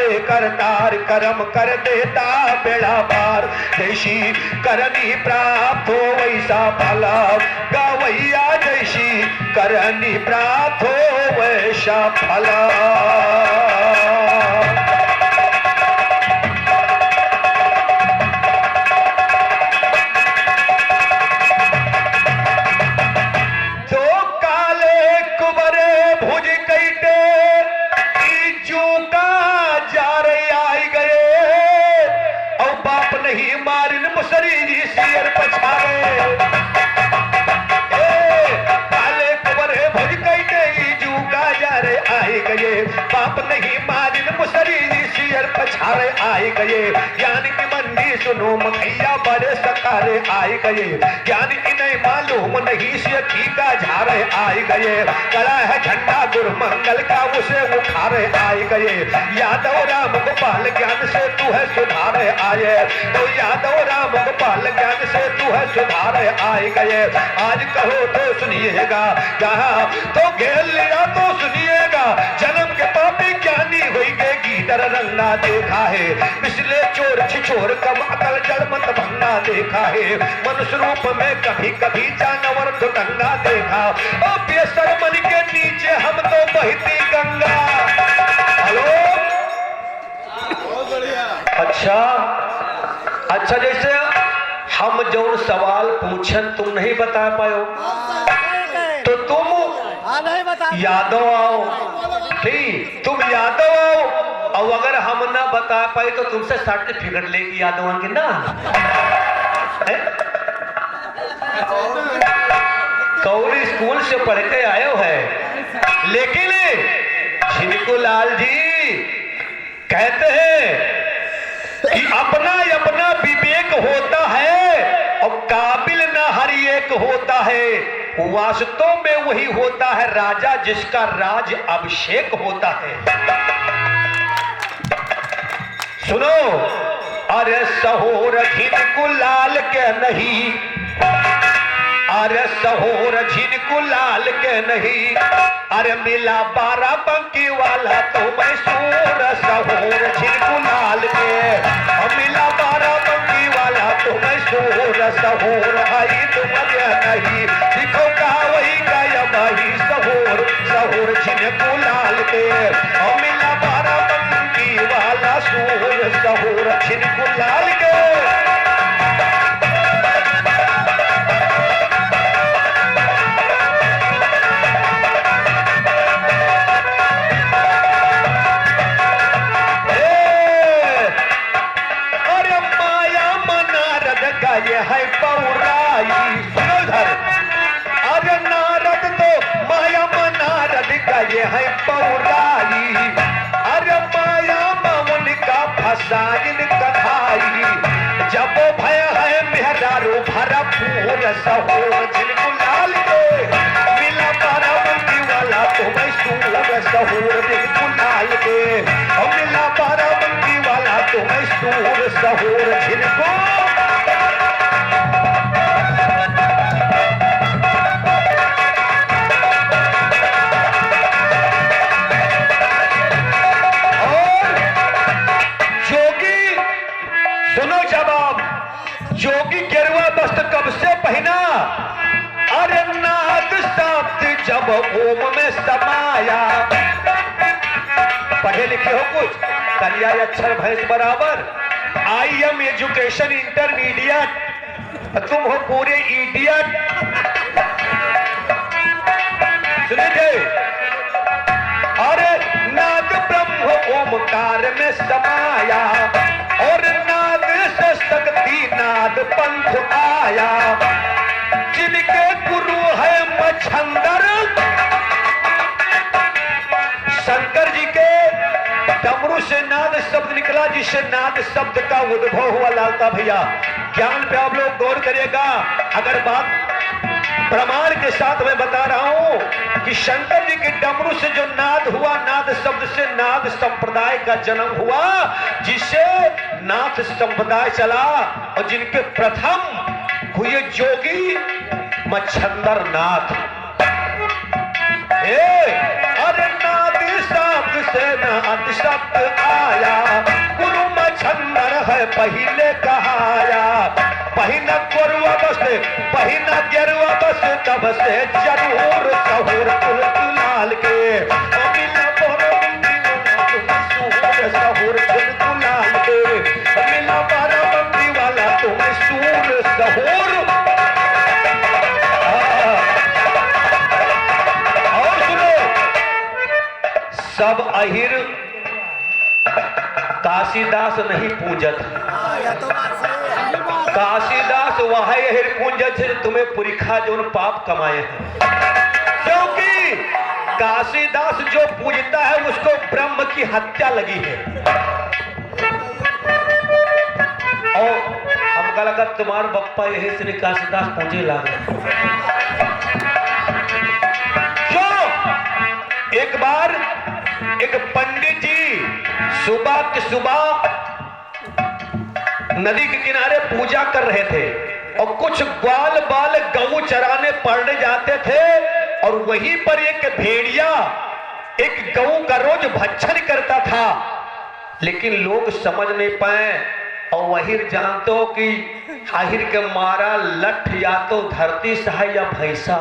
पाए करतार, कर्म कर देता बेड़ा पार। जैसी करनी प्राप्त हो वैसा फला, गवैया जैसी करनी प्राप्त हो वैसा फला। बाप नहीं मारिन मुसरी सियर पछारे आए गए। ज्ञान की मंडी सुनो मखैया बड़े सकारे आए गए। ज्ञान इन्हें मालूम नहीं से ठीका झारे आए गए। कड़ा है झंडा दुर्मंगल का उसे उखारे आए गए। यादव राम गोपाल ज्ञान से तू है सुधारे आए। तो यादव राम गोपाल ज्ञान से तू है सुधारे आए गए। आज कहो तो सुनिएगा, जहाँ तो घेर लिया तो सुनिएगा। जन्म के पापी ज्ञानी हुई गए गीदर रंगा देखा है। पिछले चोर छिछोर कम अकल जड़ मत भंगा देखा है। मनुष्य रूप में कभी कभी जानवर दुटंगा देखा। और बेसर मन के नीचे हम तो बहती गंगा। हेलो, अच्छा अच्छा, जैसे हम जो सवाल पूछन तुम नहीं बता पायो तो तुम नहीं बता यादव आओ, ठीक, तुम यादव आओ। और अगर हम ना बता पाए तो तुमसे सर्टिफिकेट लेगी यादव की ना। कौड़ी स्कूल से पढ़ के आए हो है। लेकिन झिनको लाल जी कहते हैं कि अपना अपना विवेक होता है और काबिल ना हर एक होता है। वास्तव में वही होता है राजा जिसका राज अभिषेक होता है। सुनो, अरे सहोर झिनको लाल के नहीं, अरे सहोर झिनको लाल के नहीं। अरे मिला 12 बंकी वाला तो मैसूर सहोर झिनको लाल के। मिला 12 बंकी वाला तो मैसूर सहोर आई तुम नहीं। दिखो का वही गाया भाई सहोर सहोर झिनको लाल के। मिला 12 बंकी वाला सूर सहोर झिनको लाल के। ये है पौराई, सुनो इधर। अरे नारद तो माया नारद का ये है पौराई। अरे माया मौन का फसाइन कथाई। जब भय है मेहरारू भरपूर सहोर झिनको लाल के। मिला 12 बंकी वाला तो मैसूर सहोर झिनको लाल के। मिला 12 बंकी वाला तो मैसूर सहोर झिनको। जोगी गेरुआ वस्त्र कब से पहना? अरे नाद शब्द जब ओम में समाया। पढ़े लिखे हो कुछ? कलिया अक्षर भैंस बराबर। आई एम एजुकेशन इंटरमीडिएट, तुम हो पूरे इडियट। सुने थे? अरे नाद ब्रह्म ओमकार में समाया। और नाद से शक्ति नाद पंथ आया। जिनके गुरु है मच्छंदर, शंकर जी के डमरू से नाद शब्द निकला, जिससे नाद शब्द का उद्भव हुआ। लालता भैया ज्ञान पे आप लोग गौर करिएगा। अगर बात प्रमाण के साथ मैं बता रहा हूं कि शंकर जी के डमरू से जो नाद हुआ, नाद शब्द से नाद संप्रदाय का जन्म हुआ, जिससे नाथ संप्रदाय चला। और जिनके प्रथम हुए जोगी मच्छंदर नाथ। अरे नाद शब्द से न अतिशक्त आया, गुरु में छन्नर है पहले कहाया। पहिना गोरुआ बस पहिना गेरुआ बस तब से जरूर सहूर तुलत लाल के मिला बोरो सहूर तुलत लाल के मिला बारा बंदी वाला तुम्हें सूर सहूर। और सुनो, सब अहिर काशीदास नहीं पूजत, काशीदास वह अहिर पूजत है तुम्हें पुरिखा जो पाप कमाए हैं। क्योंकि काशीदास जो पूजता है उसको ब्रह्म की हत्या लगी है। और हमका लगा तुम्हारे बप्पा यही से काशीदास पूजे लगे। क्यों? एक बार एक पंडित जी सुबह के सुबह नदी के किनारे पूजा कर रहे थे और कुछ ग्वाल बाल गऊ चराने पड़ने जाते थे और वहीं पर एक भेड़िया एक गऊ का रोज भक्षण करता था। लेकिन लोग समझ नहीं पाए और वही जानते हो कि आहिर के मारा लठ या तो धरती से है या भैंसा,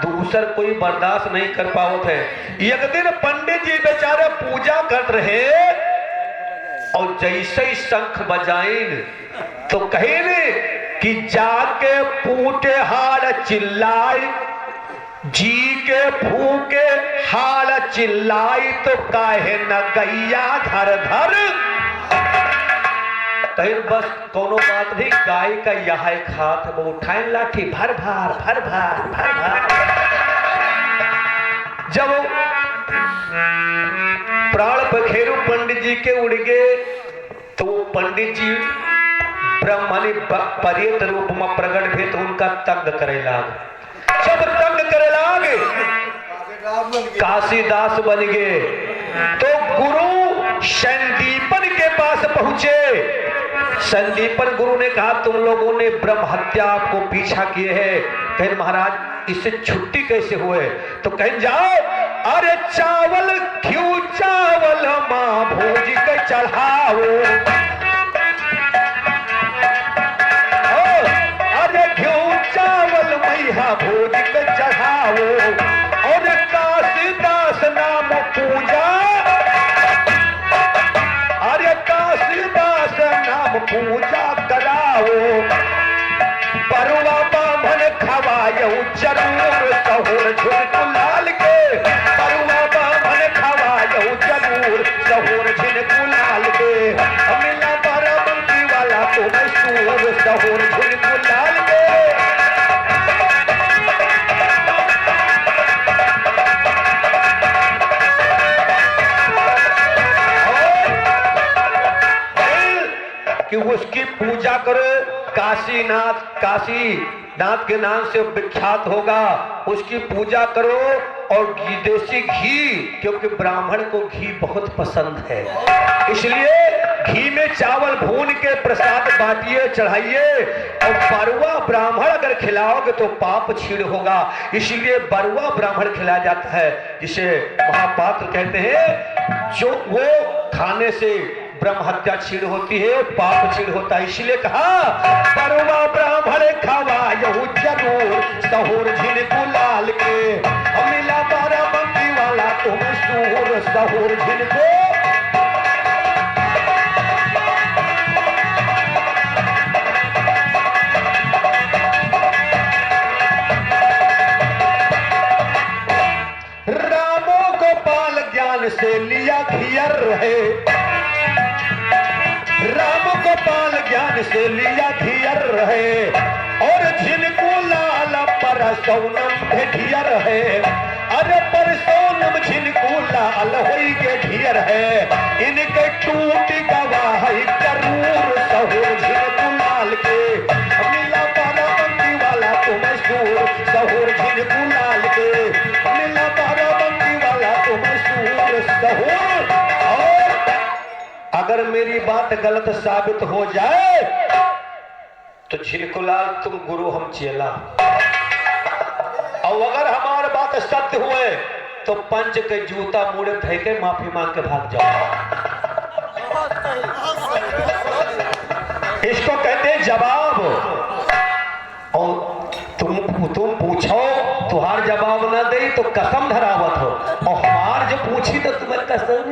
दूसर कोई बर्दाश्त नहीं कर पाओ थे। एक दिन पंडित जी बेचारे पूजा कर रहे और जैसे ही शंख बजाइन तो कहे कि जाके पूटे हाल चिल्लाई, जी के फूके हाल चिल्लाई तो काहे न गैया धर धर। कहीं बस कोनो बात नहीं, गाय का यह खात वो उठाए लाठी भर भार भर भार भर भार। जब प्राण पखेरु पंडित जी के उड़ गए तो पंडित जी ब्रह्मणी पर्यत रूप में प्रकट भी तो उनका तंग करे लाग। जब तंग करे लाग काशीदास बन गए तो गुरु संदीपन के पास पहुंचे। संदीपन गुरु ने कहा तुम लोगों ने ब्रह्म हत्या आपको पीछा किए हैं, कहें महाराज इससे छुट्टी कैसे हुए? तो कहें जाओ, अरे चावल क्यों चावल मां भोज के चढ़ाओ, अरे क्यों चावल मैया भोज के चढ़ाओ और काशीदास नाम पूजा, अरे काशीदास नाम पूजा कराओ, बरुआ बामन खवायो जरूर सहूर झुनकू लाल के, बरुआ बामन खवायो जरूर सहूर झुनकू लाल के मिला बारा बंदी वाला तो मशहूर सहूर झुनकू लाल के। कि उसकी पूजा करो, काशीनाथ काशीनाथ के नाम से विख्यात होगा, उसकी पूजा करो। और देसी घी, क्योंकि ब्राह्मण को घी बहुत पसंद है, इसलिए घी में चावल भून के प्रसाद बांटिए चढ़ाइए। और बरुआ ब्राह्मण अगर खिलाओगे तो पाप छीण होगा, इसलिए बरुआ ब्राह्मण खिलाया जाता है, जिसे महापात्र कहते हैं। जो वो खाने से ब्रह्म हत्या छीण होती है, पाप छीण होता है। इसलिए कहा बरुआ ब्राह्मण खवायो जरूर सहूर झिनकू लाल के मिला बारा बंदी वाला तुम सूर सहूर झिनकू। रामो गोपाल ज्ञान से लिया घियर रहे, राम गोपाल ज्ञान से लिया धियर रहे और झिनकू लाल पर सोनम ढियर है, अरे पर सोनम झिनकू लाल होई के ढियर है, इनके टूट गवाह जरूर सहूर झिनकू लाल के मिला बारा बंदी वाला तुम सूर सहूर झिनकू लाल के मिला बारा बंदी वाला तुम सूर सहूर। और अगर मेरी बात गलत साबित हो जाए तो झिनकुलाल तुम गुरु हम चेला, और अगर हमारी बात सत्य हुए तो पंच के जूता मुड़े फेंके माफी मांग के भाग जाओ। इसको कहते हैं जवाब। और तुम पूछो, तुहार जवाब ना दे तो कसम धरावत हो, और हमार जो पूछी तो तुम्हें कसम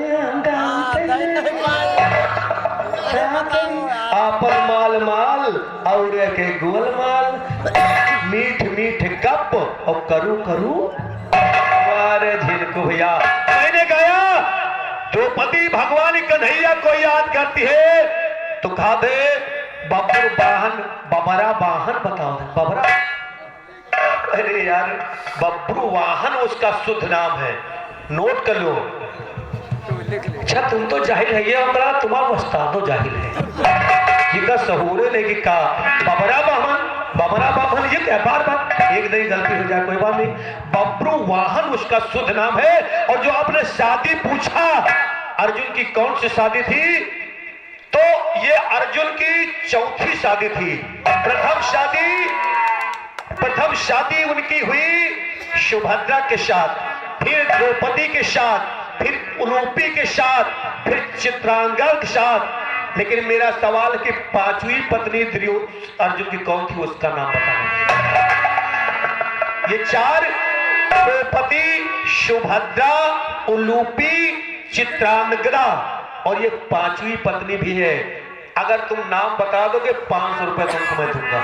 आपन माल माल और के गोल माल, मीठ मीठ गप और करू करू। अरे झिनकू भैया, मैंने गाया द्रौपदी भगवान कन्हैया को याद करती है तो कहा दे बबरू वाहन, बबरा वाहन बताओ बबरा। अरे यार, बबरू वाहन उसका शुद्ध नाम है, नोट कर लो। अच्छा तुम तो जाहिल है, ये हमारा तुम्हारा उस्तादो जाहिल है, जिनका सहूरे लेगी का बबरा वाहन, बबरा वाहन ये क्या बार बार एक नई गलती हो जाए कोई बात नहीं। बबरू वाहन उसका शुद्ध नाम है। और जो आपने शादी पूछा अर्जुन की कौन सी शादी थी, तो ये अर्जुन की चौथी शादी थी। प्रथम शादी उनकी हुई सुभद्रा के साथ, फिर द्रौपदी के साथ, फिर उलूपी के साथ, फिर चित्रांगदा के साथ। लेकिन मेरा सवाल कि पांचवी पत्नी अर्जुन की कौन थी, उसका नाम बताना। ये चार द्रौपदी, सुभद्रा, उलूपी, चित्रांगदा और ये पांचवी पत्नी भी है। अगर तुम नाम बता दोगे 500 रुपए तुमको मैं दूंगा।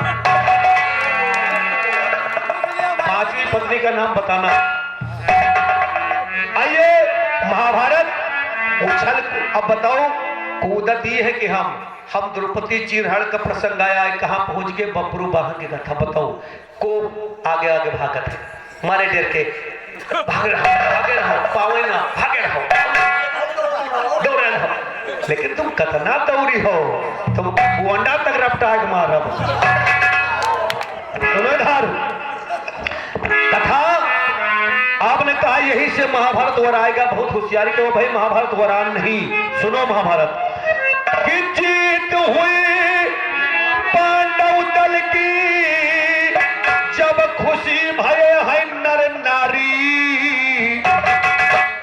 पांचवी पत्नी का नाम बताना। आइए महाभारत उछल, अब बताओ कूदत ये है कि हम द्रौपदी चीरहरण का प्रसंग आया है, कहां पहुंच गए बबरू वाहन की कथा बताओ। को आगे आगे भागत है, मारे डर के भागे रहो, पावे ना भागे रहो, दौड़े रहो। लेकिन तुम कतना दौड़ी हो, तुम कुआंडा तक रफ्तार के मार रहो। कथा आपने कहा यही से महाभारत वराएगा, बहुत होशियारी करो भाई, महाभारत वरान नहीं। सुनो महाभारत की जीत हुई पांडव दल की, जब खुशी भये है नर नारी,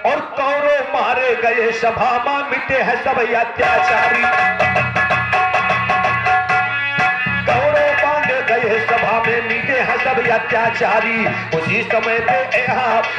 और कौरव मारे गए सभा में मिटे हैं सब अत्याचारी। सभा में मिटे हैं सब अत्याचारी। उसी समय पे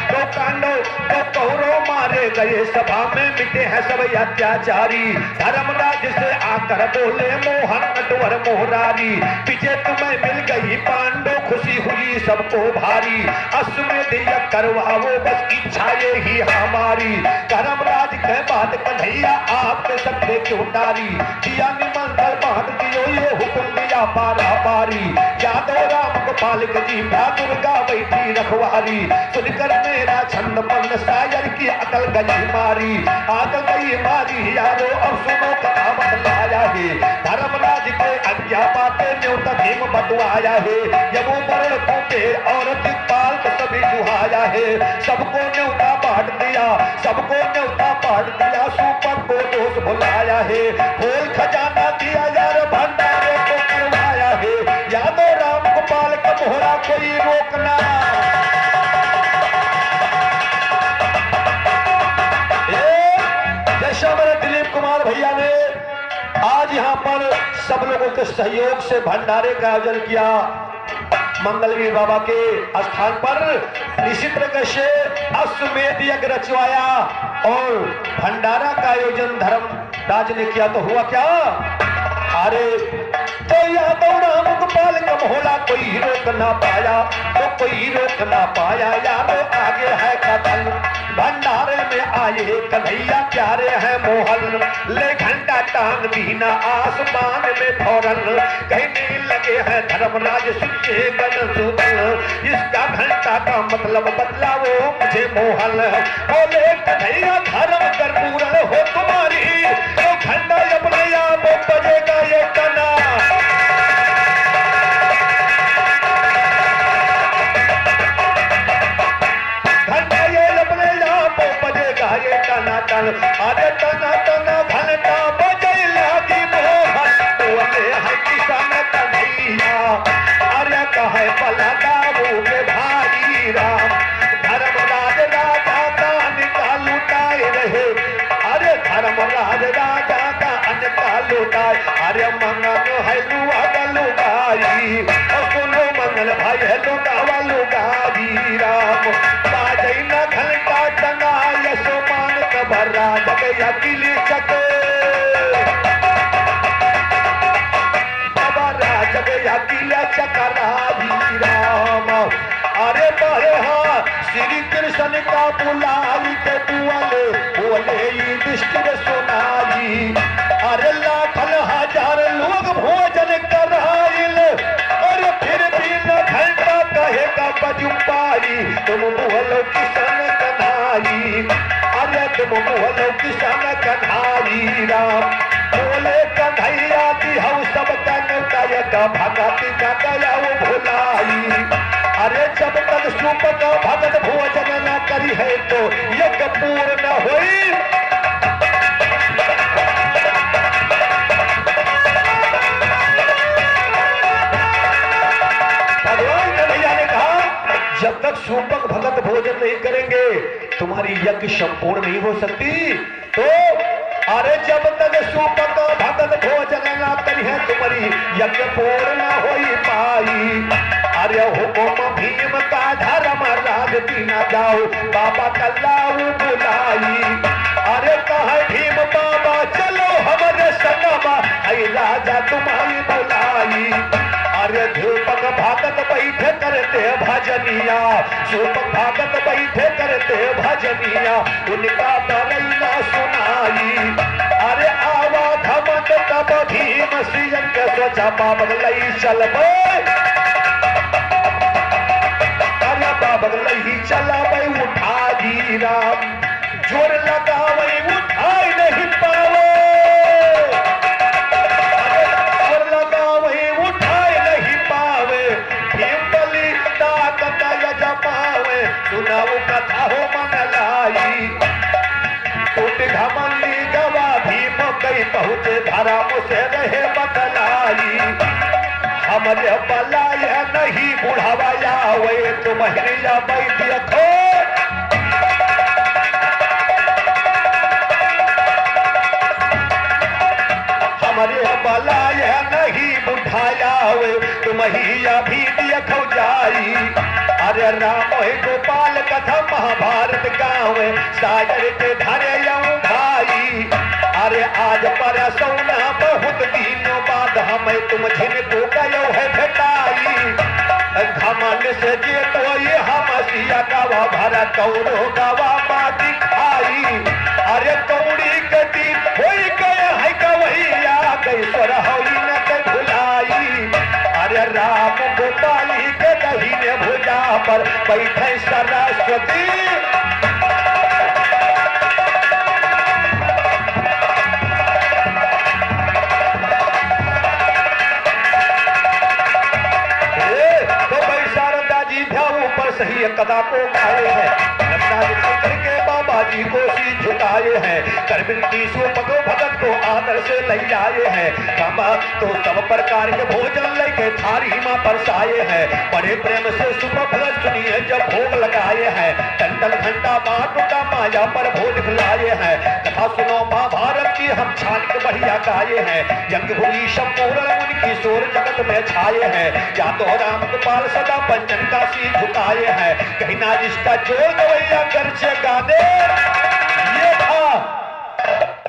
तो पांडव तो कौरव मारे गए, सभा में मिटे हैं सब अत्याचारी। धर्मराज से आकर बोले मोहन नटवर मोहरारी, पीछे तुम्हें मिल गई पांडव खुशी हुई सबको भारी। अश्वमेध यज्ञ करवाओ बस इच्छा ये ही हमारी। धर्मराज के बाद कन्हैया आपके सबसे क्यों तारी, दिया निमंत्रण बांध दियो ये हुक्म दिया पारा पारी। यादव राम गोपाल जी दुर्गा बैठी रखवारी, सुनकर मेरा छंद पन्न शायर की अकल गई मारी। अकल गई मारी यारो अब सुनो कथा बतलाया है, धर्मराज के आज्ञा पाते न्योता भीम बटवाया है। यमो मरण को और दिक्पाल को सभी जुहाया है, सबको न्योता बांट दिया, सबको न्योता बांट दिया। सुपर को दोष भुलाया है, खोल खजाना दिया यार भंडारे को करवाया है। यादव राम गोपाल का मोहरा कोई रोकना। जैसा मेरे दिलीप कुमार भैया ने आज यहाँ पर सब लोगों के सहयोग से भंडारे का आयोजन किया मंगलवीर बाबा के स्थान पर, इसी प्रकार से अश्वमेध यज्ञ रचवाया और भंडारा का आयोजन धर्मराज ने किया। तो हुआ क्या, अरे तो यादव राम गोपाल का मोहला कोई रोक ना पाया, तो कोई रोक ना पाया। यादव आगे है कथन, भंडारे में आए कन्हैया प्यारे हैं मोहन, ले घंटा टांग दीना आसमान में फौरन। कहने लगे हैं धर्मराज सुनिए गण सुन, इसका घंटा का मतलब बदला वो मुझे मोहन। बोले कन्हैया धर्म कर पूर्ण हो तुम्हारी, तो घंटा अपने आप बजेगा ये तना। घंटा ये अपने आप बजेगा ये तना तन। अरे तना तना घंटा बजे लागी मोहन, बोले है किसान कन्हैया। अरे कहे पला दाऊ के भाई राम, धर्मराज राजा राजगया किले चक बाबा राजगया किला चकरा राम अरे बड़े हाँ श्री कृष्ण का बुलाई के बुआले बोले युधिष्ठिर सुना जी अरे लाखन हजार लोग भोजन कराइल और फिर भी न घंटा कहेगा बजुपारी तुम बोलो किसान कन्हारी अरे तुम बोलो किसान कन्हारी राम बोले कन्हैया दी हम सब का भगती का गया वो भुलाई अरे जब तक सूप का भगत भोजन न करी है तो यज्ञ पूर्ण हुई भगवान कन्हैया ने कहा जब तक सूपक भगत भोजन नहीं करेंगे तुम्हारी यज्ञ संपूर्ण नहीं हो सकती तो अरे जब तक सूपक भगत भोजन न करी है तुम्हारी यज्ञ पूर्ण हो पाई अरे हुकुम भीम का धर्म राज दीना जाओ बाबा कल्लाऊ बुलाई अरे कहे भीम बाबा चलो हमारे सनमा आई राजा तुम्हारी बुलाई अरे धूपक भगत बैठे करते भजनिया सूपक भगत बैठे करते भजनिया उनका बरैना सुनाई अरे आवा धमक तब भीम सिंह के सोचा बाबा लई चलबे बगलही चला भाई उठा जी राम जोर लगा वही उठाई नहीं पावे जोर लगा वही उठाई नहीं पावे भीम बलि ताकत जमावे सुनाओ कथा हो मन लाई टूट घमंडी गवा भीम कई पहुंचे धरा मुझे रहे बतलाई हमरे बलाया नहीं बुढ़ावाया वे तुम्हारिया बैठ रखो हमरे बलाया नहीं बुढ़ाया वे तुम्हारिया भी देखो जाई अरे राम गोपाल कथा महाभारत गाँव सागर के धरे भाई अरे आज पर सोना बहुत दिनों बाद हमें तुम जिनको गयो है भेटाई घमंड से जे तो ये हम सिया गावा भरा कौड़ो गावा बाटी खाई अरे कौड़ी कटी होई गए है का वही आ गई स्वर होई न के भुलाई अरे राम गोपाली के दहीने भुजा पर बैठे सरस्वती सही कदा को खाए हैं करके बाबा जी को सी झुकाए हैं करबिंदी सूपक भगत को आदर से ले आए हैं कमा तो सब प्रकार के भोजन लेके थारी मां परसाए हैं बड़े प्रेम से सुबह भगत सुनिए जब भोग लगाए हैं टंडन घंटा बाटू का माया पर भोज खिलाए हैं कथा सुनो महाभारत की हम छान के बढ़िया गाये हैं यज्ञ भूमि संपूर्ण उनकी शोर जगत में छाए हैं या तो राम गोपाल सदा पंचन का सी झुकाए है कहीं ना जिसका जोर गवैया कर से गाने ये था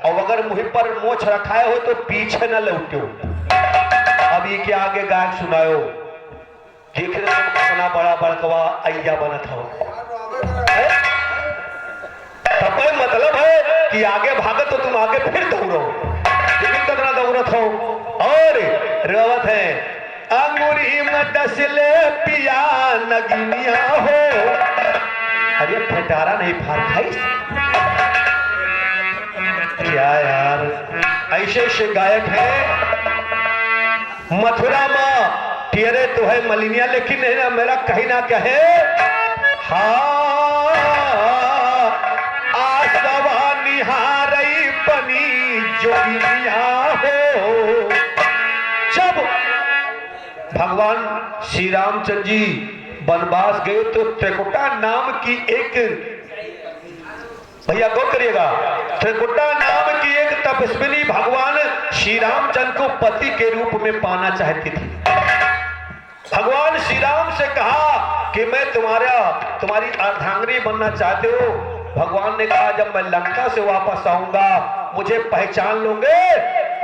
और अगर मुझ पर मोछ रखाए हो तो पीछे न लौटो अब ये के आगे गायक सुनायो देख रहे तुम कितना बड़ा बड़कवा अय्या बना था तब मतलब है कि आगे भागत तो तुम आगे फिर दौड़ो लेकिन कितना दौड़त हो और रवत है अंगूरी में डसले पिया नगिनिया हो अरे फटारा नहीं फार खाई क्या यार ऐसे ऐसे गायक है मथुरा में तेरे तो है मलिनिया लेकिन है ना मेरा कहीं ना कहे हाँ आसवा निहारई बनी जोगिनिया हो जब भगवान श्री रामचंद्र जी वनवास गए तो त्रिकुटा नाम की एक भैया गौर करिएगा त्रिकुटा नाम की एक तपस्विनी भगवान श्री रामचंद्र को पति के रूप में पाना चाहती थी भगवान श्री राम से कहा कि मैं तुम्हारी अर्धांगिनी बनना चाहते हो भगवान ने कहा जब मैं लंका से वापस आऊंगा मुझे पहचान लोगे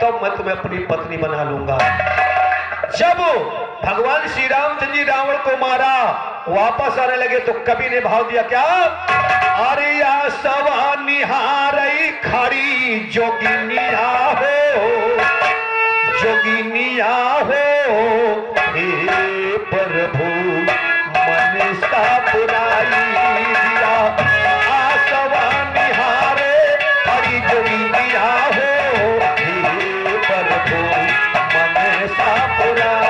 तो मैं तुम्हें अपनी पत्नी बना लूंगा। जब भगवान श्री रामचंद्र जी रावण को मारा वापस आने लगे तो कवि ने भाव दिया क्या, अरे या सवा निहारई खड़ी जोगिनिया हो, जोगिनिया हो, हे प्रभु मन सा बुराई दिया, आसवा निहारे खड़ी जोगिनिया हो, हे प्रभु मन सा बुराई।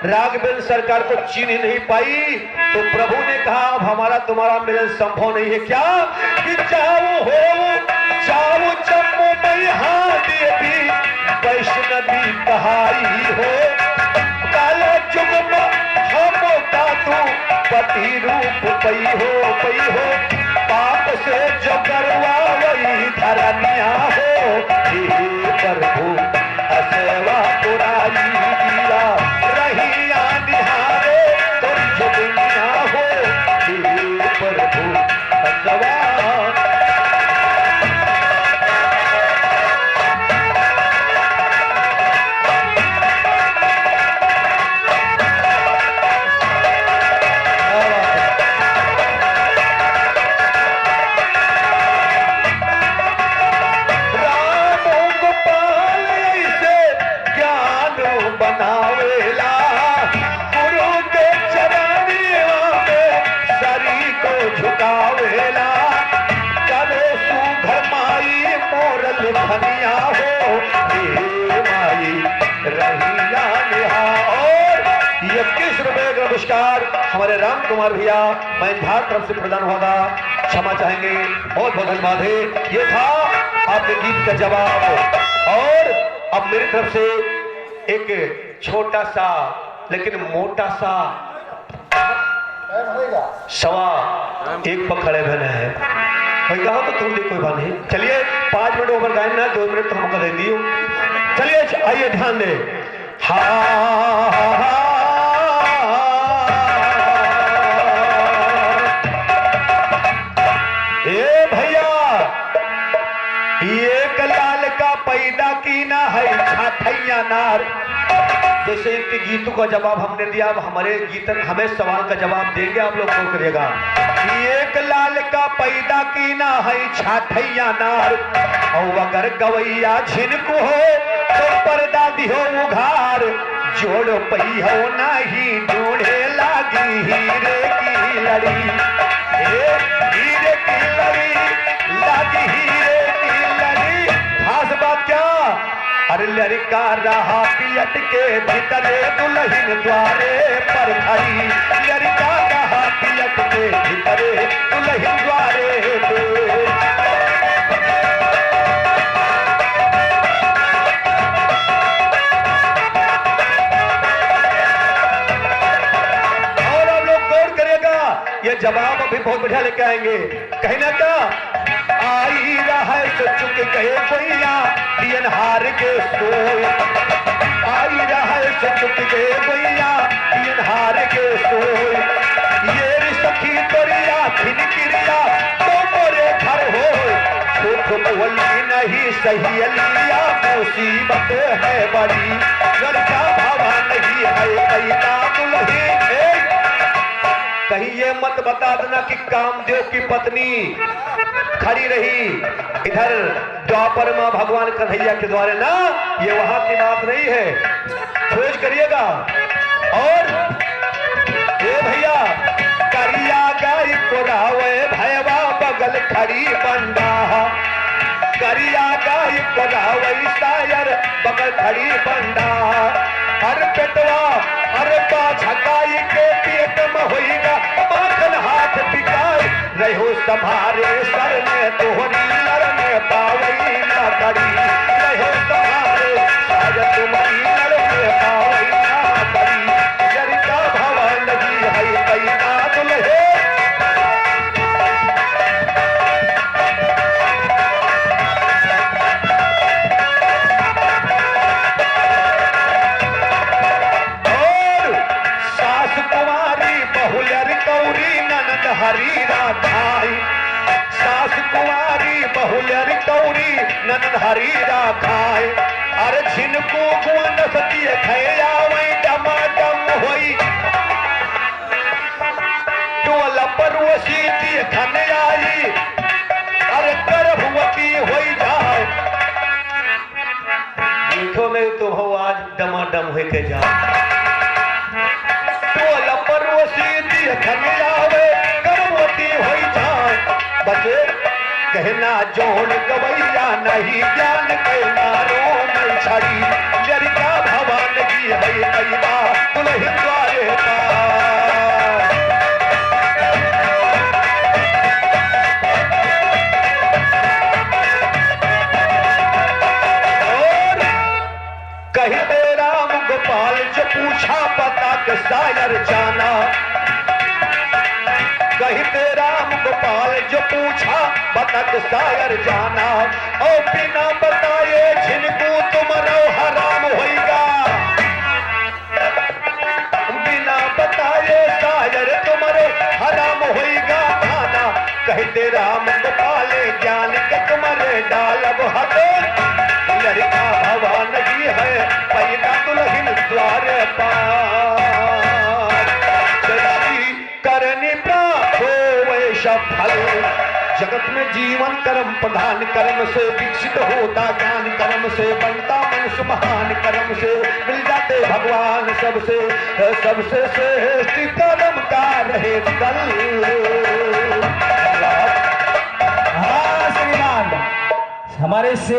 राघवेंद्र सरकार को चीन ही नहीं पाई तो प्रभु ने कहा अब हमारा तुम्हारा मिलन संभव नहीं है क्या, कि चाहो हो चाहो जम्मू में यहाँ देवी वैष्णवी कहाई हो, काला जुग में हम का तू पति रूप पई हो, पाप से जो करवा वही धरनिया हो, हे प्रभु असेवा पुराई दिया रहिया निहारे तो जुगनिया हो, हे प्रभु असेवा। नमस्कार हमारे राम कुमार भैया मैंझार तरफ से प्रदान होगा, क्षमा चाहेंगे, बहुत बहुत धन्यवाद है। ये था आपके गीत का जवाब। और अब मेरी तरफ से एक छोटा सा लेकिन मोटा सा सवा एक पकड़े बहन है भाई, कहा तो तुम देखो बात नहीं। चलिए 5 मिनट ओवर गायन ना 2 मिनट तो हमको दे दियो। चलिए आइए ध्यान दे। हाँ एक लाल का पैदा की ना है छाठैया नार। जैसे इनके गीतों का जवाब हमने दिया, अब हमारे गीत हमें सवाल का जवाब देंगे, आप लोग कौन करिएगा। एक लाल का पैदा की ना है छाठैया नार, और अगर गवैया झिनको हो तो पर्दा दिहो उघार, जोड़ पई हो नहीं ढूंढे लागी हीरे की लड़ी, हीरे की लड़ी लागी हीरे की लड़ी। खास बात क्या, अरे लड़का रहा पियट के भीतरे दुल्हन द्वारे पर खड़ी, लड़का रहा पियट के भीतरे दुल्हन द्वारे जवाब भी बहुत बढ़िया लेके आएंगे। कहना का आई रहा सो चुक गए गोइया दियन हार के सोए, आई रहा सो चुक गए गोइया दियन हार के सोए, ये सखी तोरिया फिन क्रिया तो मोरे घर हो, सुख बोली नहीं सही लिया मुसीबत है बड़ी, लड़का भावा नहीं है कैला दुल्ही। कहीं ये मत बता देना कि कामदेव की पत्नी खड़ी रही इधर द्वापर मां भगवान कन्हैया के द्वारे, ना, ये वहां की बात नहीं है, खोज करिएगा। और ये भैया करिया गाय को रावे भैवा बगल खड़ी बंदा, करिया गाय को रावे शायर बगल खड़ी बंदा, हर पेटवा हर पाछा गाय के पेट में होइगा माखन हाथ पिकाय, रहो तुम्हारे सर में तोहरी लर में पावई ना करी, रहो तुम्हारे सर तुम्हारी लर में पावई ना करी, जरिका भवा लगी है कैला दुल्हे। हरी राखाई सास कुंवारी बहुलर कौरी ननद हरी राखाई, अरे छिनको गुण सतिय खैया वही टमाटम होई, टोला परवसी दी खन आई, अरे गर्भवती होई जाए, देखो में तुम हो आज डमाडम होके जाओ, टोला परवसी दी खन आवे होई जाए, बचे कहना जोन गवैया नहीं ज्ञान कहना रो मैं छड़ी, लड़का भवन की है कैला दुल्हन द्वारे और कहते राम गोपाल जो पूछा पता के शायर जाना, कहते राम गोपाल जो पूछा बतक शायर जाना, और बिना बताए छिनको तुम्हारा हराम होइगा, बिना बताए शायर तुम्हारे हराम होइगा खाना, कहते राम गोपाल ज्ञान के तुम्हारे डालब हटो, लड़का भवा नहीं है पैदा दुल्हन द्वार पार, करनी फल जगत में जीवन कर्म प्रधान, कर्म से विकसित होता ज्ञान, कर्म से बनता मनुष्य महान, कर्म से मिल जाते भगवान, सबसे सबसे श्रेष्ठ कर्म का रहे दल। हाँ श्रीमान हमारे से